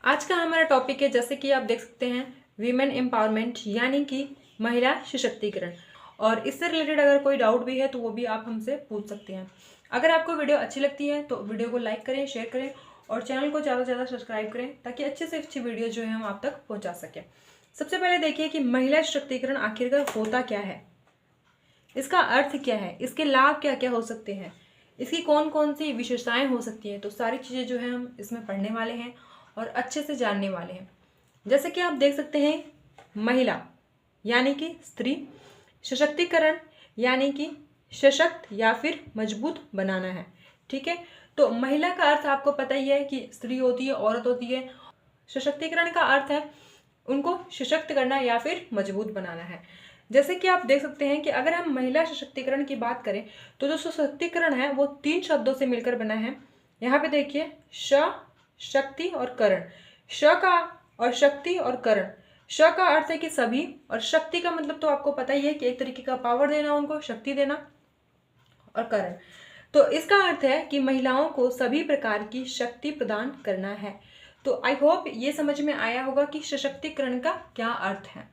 आज का हमारा टॉपिक है, जैसे कि आप देख सकते हैं, वीमेन एम्पावरमेंट यानी कि महिला सशक्तिकरण। और इससे रिलेटेड अगर कोई डाउट भी है तो वो भी आप हमसे पूछ सकते हैं। अगर आपको वीडियो अच्छी लगती है तो वीडियो को लाइक करें, शेयर करें और चैनल को ज़्यादा से ज़्यादा सब्सक्राइब करें ताकि अच्छी से अच्छी वीडियो जो है हम आप तक पहुँचा सकें। सबसे पहले देखिए कि महिला सशक्तिकरण आखिरकार होता क्या है, इसका अर्थ क्या है, इसके लाभ क्या क्या हो सकते हैं, इसकी कौन कौन सी विशेषताएं हो सकती हैं। तो सारी चीज़ें जो है हम इसमें पढ़ने वाले हैं और अच्छे से जानने वाले हैं। जैसे कि आप देख सकते हैं, महिला यानी कि स्त्री, सशक्तिकरण यानी कि सशक्त या फिर मजबूत बनाना है। ठीक है, तो महिला का अर्थ आपको पता ही है कि स्त्री होती है, औरत होती है। सशक्तिकरण का अर्थ है उनको सशक्त करना या फिर मजबूत बनाना है। जैसे कि आप देख सकते हैं कि अगर हम महिला सशक्तिकरण की बात करें तो जो सशक्तिकरण है वो 3 शब्दों से मिलकर बना है। यहाँ पे देखिए, श, शक्ति और करण। श का और शक्ति और करण। श का अर्थ है कि सभी, और शक्ति का मतलब तो आपको पता ही है कि एक तरीके का पावर देना, उनको शक्ति देना। और करण तो इसका अर्थ है कि महिलाओं को सभी प्रकार की शक्ति प्रदान करना है। तो आई होप ये समझ में आया होगा कि सशक्तिकरण का क्या अर्थ है।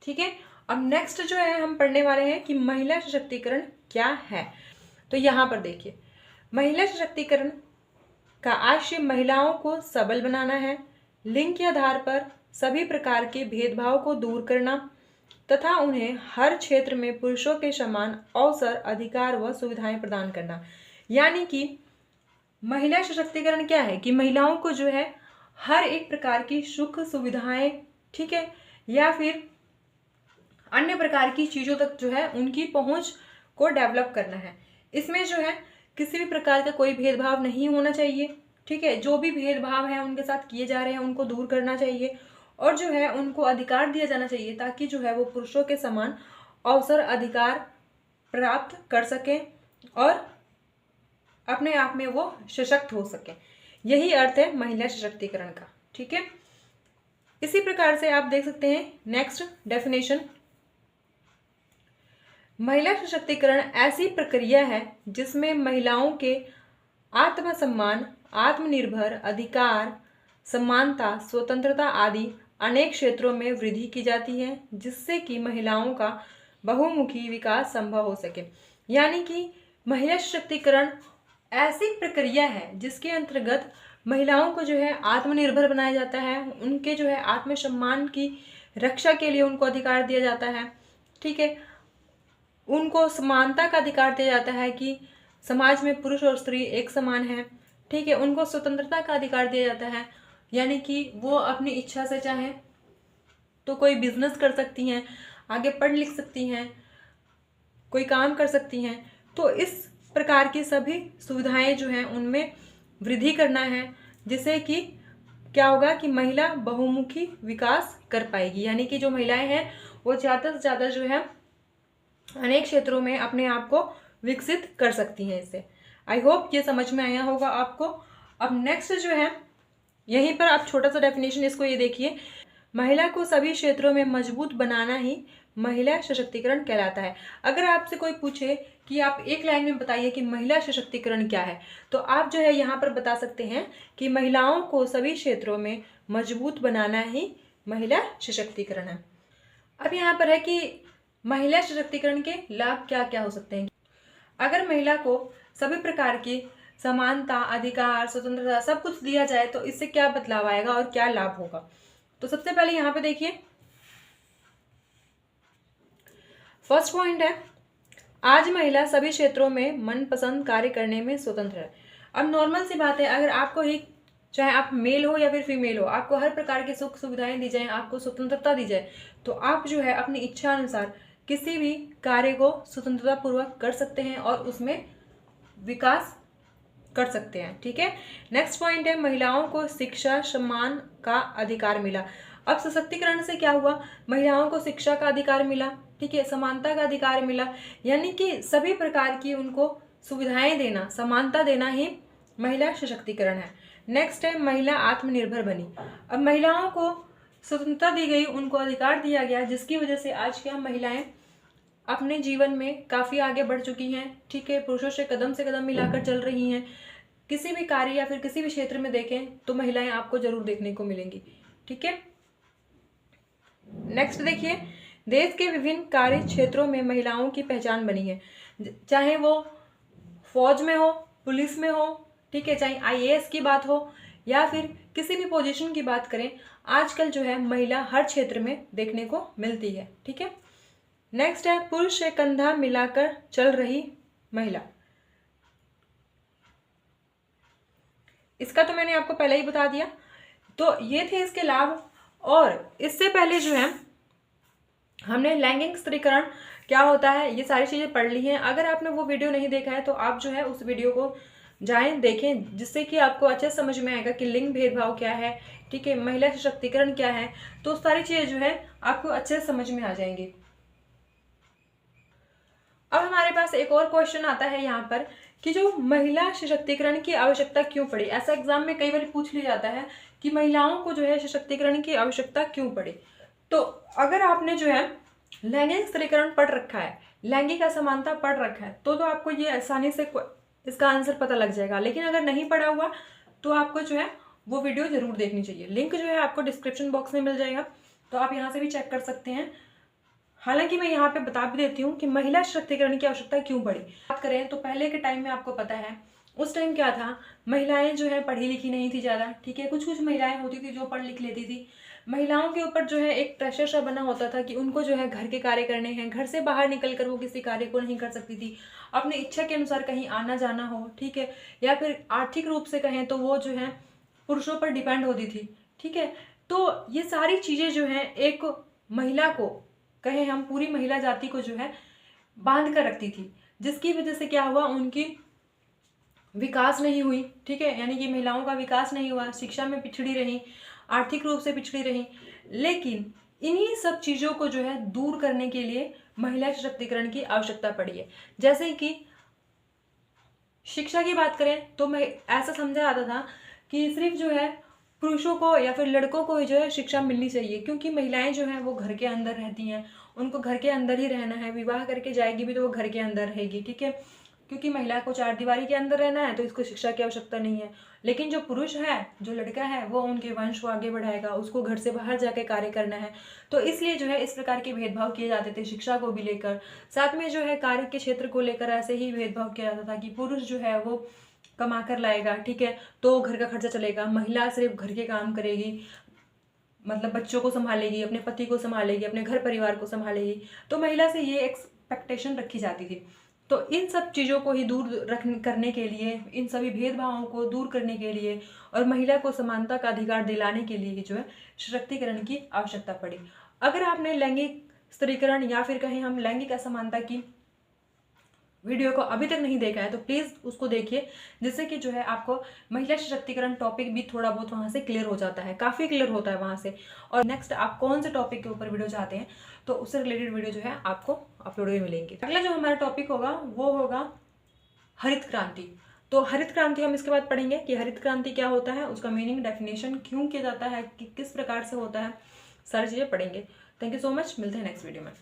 ठीक है, अब नेक्स्ट जो है हम पढ़ने वाले हैं कि महिला सशक्तिकरण क्या है। तो यहाँ पर देखिए, महिला सशक्तिकरण का आशय महिलाओं को सबल बनाना है, लिंग के आधार पर सभी प्रकार के भेदभाव को दूर करना तथा उन्हें हर क्षेत्र में पुरुषों के समान अवसर, अधिकार व सुविधाएं प्रदान करना। यानी कि महिला सशक्तिकरण क्या है कि महिलाओं को जो है हर एक प्रकार की सुख सुविधाएं, ठीक है, या फिर अन्य प्रकार की चीज़ों तक जो है उनकी पहुंच को डेवलप करना है। इसमें जो है किसी भी प्रकार का कोई भेदभाव नहीं होना चाहिए। ठीक है, जो भी भेदभाव है उनके साथ किए जा रहे हैं उनको दूर करना चाहिए और जो है उनको अधिकार दिया जाना चाहिए ताकि जो है वो पुरुषों के समान अवसर, अधिकार प्राप्त कर सकें और अपने आप में वो सशक्त हो सकें। यही अर्थ है महिला सशक्तिकरण का। ठीक है, इसी प्रकार से आप देख सकते हैं नेक्स्ट डेफिनेशन। महिला सशक्तिकरण ऐसी प्रक्रिया है जिसमें महिलाओं के आत्मसम्मान, आत्मनिर्भर, अधिकार, समानता, स्वतंत्रता आदि अनेक क्षेत्रों में वृद्धि की जाती है जिससे कि महिलाओं का बहुमुखी विकास संभव हो सके। यानी कि महिला सशक्तिकरण ऐसी प्रक्रिया है जिसके अंतर्गत महिलाओं को जो है आत्मनिर्भर बनाया जाता है, उनके जो है आत्मसम्मान की रक्षा के लिए उनको अधिकार दिया जाता है। ठीक है, उनको समानता का अधिकार दिया जाता है कि समाज में पुरुष और स्त्री एक समान है। ठीक है, उनको स्वतंत्रता का अधिकार दिया जाता है, यानी कि वो अपनी इच्छा से चाहे तो कोई बिजनेस कर सकती हैं, आगे पढ़ लिख सकती हैं, कोई काम कर सकती हैं। तो इस प्रकार की सभी सुविधाएं जो हैं उनमें वृद्धि करना है जिससे कि क्या होगा कि महिला बहुमुखी विकास कर पाएगी। यानी कि जो महिलाएं हैं वो ज़्यादा से ज़्यादा जो है अनेक क्षेत्रों में अपने आप को विकसित कर सकती हैं। इससे आई होप ये समझ में आया होगा आपको। अब नेक्स्ट जो है, यहीं पर आप छोटा सा डेफिनेशन इसको ये देखिए, महिला को सभी क्षेत्रों में मजबूत बनाना ही महिला सशक्तिकरण कहलाता है। अगर आपसे कोई पूछे कि आप एक लाइन में बताइए कि महिला सशक्तिकरण क्या है, तो आप जो है यहाँ पर बता सकते हैं कि महिलाओं को सभी क्षेत्रों में मजबूत बनाना ही महिला सशक्तिकरण है। अब यहाँ पर है कि महिला सशक्तिकरण के लाभ क्या क्या हो सकते हैं। अगर महिला को सभी प्रकार की समानता, अधिकार, स्वतंत्रता सब कुछ दिया जाए तो इससे क्या बदलाव आएगा और क्या लाभ होगा। तो सबसे पहले यहाँ पे देखिए, फर्स्ट पॉइंट है, आज महिला सभी क्षेत्रों में मनपसंद कार्य करने में स्वतंत्र है। अब नॉर्मल सी बात है, अगर आपको ही, चाहे आप मेल हो या फिर फीमेल हो, आपको हर प्रकार की सुख सुविधाएं दी जाए, आपको स्वतंत्रता दी जाए, तो आप जो है अपनी इच्छा अनुसार किसी भी कार्य को स्वतंत्रता पूर्वक कर सकते हैं और उसमें विकास कर सकते हैं। ठीक है, नेक्स्ट पॉइंट है, महिलाओं को शिक्षा, सम्मान का अधिकार मिला। अब सशक्तिकरण से क्या हुआ, महिलाओं को शिक्षा का अधिकार मिला, ठीक है, समानता का अधिकार मिला, यानी कि सभी प्रकार की उनको सुविधाएं देना, समानता देना ही महिला सशक्तिकरण है। नेक्स्ट है, महिला आत्मनिर्भर बनी। अब महिलाओं को स्वतंत्रता दी गई, उनको अधिकार दिया गया जिसकी वजह से आज क्या महिलाएं अपने जीवन में काफ़ी आगे बढ़ चुकी हैं। ठीक है, पुरुषों से कदम मिलाकर चल रही हैं। किसी भी कार्य या फिर किसी भी क्षेत्र में देखें तो महिलाएं आपको जरूर देखने को मिलेंगी। ठीक है, नेक्स्ट देखिए, देश के विभिन्न कार्य क्षेत्रों में महिलाओं की पहचान बनी है, चाहे वो फौज में हो, पुलिस में हो, ठीक है, चाहे IAS की बात हो या फिर किसी भी पोजीशन की बात करें, आजकल जो है महिला हर क्षेत्र में देखने को मिलती है। ठीक है, नेक्स्ट है पुरुष से कंधा मिलाकर चल रही महिला। इसका तो मैंने आपको पहले ही बता दिया। तो ये थे इसके लाभ। और इससे पहले जो है हमने लैंगिक स्त्रीकरण क्या होता है ये सारी चीज़ें पढ़ ली हैं। अगर आपने वो वीडियो नहीं देखा है तो आप जो है उस वीडियो को जाएं देखें, जिससे कि आपको अच्छे समझ में आएगा कि लिंग भेदभाव क्या है, ठीक है, महिला सशक्तिकरण क्या है। तो सारी चीज़ें जो है आपको अच्छे से समझ में आ जाएंगी। अब हमारे पास एक और क्वेश्चन आता है यहाँ पर कि जो महिला सशक्तिकरण की आवश्यकता क्यों पड़ी। ऐसा एग्जाम में कई बार पूछ लिया जाता है कि महिलाओं को जो है सशक्तिकरण की आवश्यकता क्यों पड़ी। तो अगर आपने जो है लैंगिक स्त्रीकरण पढ़ रखा है, लैंगिक असमानता पढ़ रखा है, तो आपको ये आसानी से इसका आंसर पता लग जाएगा। लेकिन अगर नहीं पढ़ा हुआ तो आपको जो है वो वीडियो जरूर देखनी चाहिए। लिंक जो है आपको डिस्क्रिप्शन बॉक्स में मिल जाएगा, तो आप यहाँ से भी चेक कर सकते हैं। हालांकि मैं यहाँ पे बता भी देती हूँ कि महिला सशक्तिकरण की आवश्यकता क्यों पड़ी। बात करें तो पहले के टाइम में आपको पता है उस टाइम क्या था, महिलाएं जो है पढ़ी लिखी नहीं थी ज़्यादा। ठीक है, कुछ कुछ महिलाएं होती थी जो पढ़ लिख लेती थी। महिलाओं के ऊपर जो है एक प्रेशर सा बना होता था कि उनको जो है घर के कार्य करने हैं, घर से बाहर निकल कर वो किसी कार्य को नहीं कर सकती थी। अपनी इच्छा के अनुसार कहीं आना जाना हो, ठीक है, या फिर आर्थिक रूप से कहें तो वो जो है पुरुषों पर डिपेंड होती थी। ठीक है, तो ये सारी चीज़ें जो हैं एक महिला को, कहें हम पूरी महिला जाति को जो है बांध कर रखती थी, जिसकी वजह से क्या हुआ, उनकी विकास नहीं हुई। ठीक है, यानी कि महिलाओं का विकास नहीं हुआ, शिक्षा में पिछड़ी रही, आर्थिक रूप से पिछड़ी रही। लेकिन इन्हीं सब चीज़ों को जो है दूर करने के लिए महिला सशक्तिकरण की आवश्यकता पड़ी है। जैसे कि शिक्षा की बात करें तो मैं ऐसा समझा जाता था कि सिर्फ जो है पुरुषों को या फिर लड़कों को जो है शिक्षा मिलनी चाहिए, क्योंकि महिलाएं जो हैं वो घर के अंदर रहती हैं, उनको घर के अंदर ही रहना है, विवाह करके जाएगी भी तो वो घर के अंदर रहेगी। ठीक है, क्योंकि महिला को चार दीवारी के अंदर रहना है तो इसको शिक्षा की आवश्यकता नहीं है। लेकिन जो पुरुष है, जो लड़का है, वो उनके वंश को आगे बढ़ाएगा, उसको घर से बाहर जाके कार्य करना है। तो इसलिए जो है इस प्रकार के भेदभाव किए जाते थे शिक्षा को भी लेकर। साथ में जो है कार्य के क्षेत्र को लेकर ऐसे ही भेदभाव किया जाता था कि पुरुष जो है वो कमा कर लाएगा, ठीक है, तो घर का खर्चा चलेगा, महिला सिर्फ घर के काम करेगी, मतलब बच्चों को संभालेगी, अपने पति को संभालेगी, अपने घर परिवार को संभालेगी। तो महिला से ये एक्सपेक्टेशन रखी जाती थी। तो इन सब चीज़ों को ही दूर करने के लिए, इन सभी भेदभावों को दूर करने के लिए और महिला को समानता का अधिकार दिलाने के लिए जो है सशक्तिकरण की आवश्यकता पड़ी। अगर आपने लैंगिक स्त्रीकरण या फिर कहें हम लैंगिक असमानता की वीडियो को अभी तक नहीं देखा है तो प्लीज़ उसको देखिए, जिससे कि जो है आपको महिला सशक्तिकरण टॉपिक भी थोड़ा बहुत वहाँ से क्लियर हो जाता है, काफ़ी क्लियर होता है वहाँ से। और नेक्स्ट आप कौन से टॉपिक के ऊपर वीडियो चाहते हैं तो उससे रिलेटेड वीडियो जो है आपको अपलोड में मिलेंगे। अगला जो हमारा टॉपिक होगा वो होगा हरित क्रांति। तो हरित क्रांति हम इसके बाद पढ़ेंगे कि हरित क्रांति क्या होता है, उसका मीनिंग, डेफिनेशन क्यों किया जाता है, कि किस प्रकार से होता है, सारी चीज़ें पढ़ेंगे। थैंक यू सो मच, मिलते हैं नेक्स्ट वीडियो में।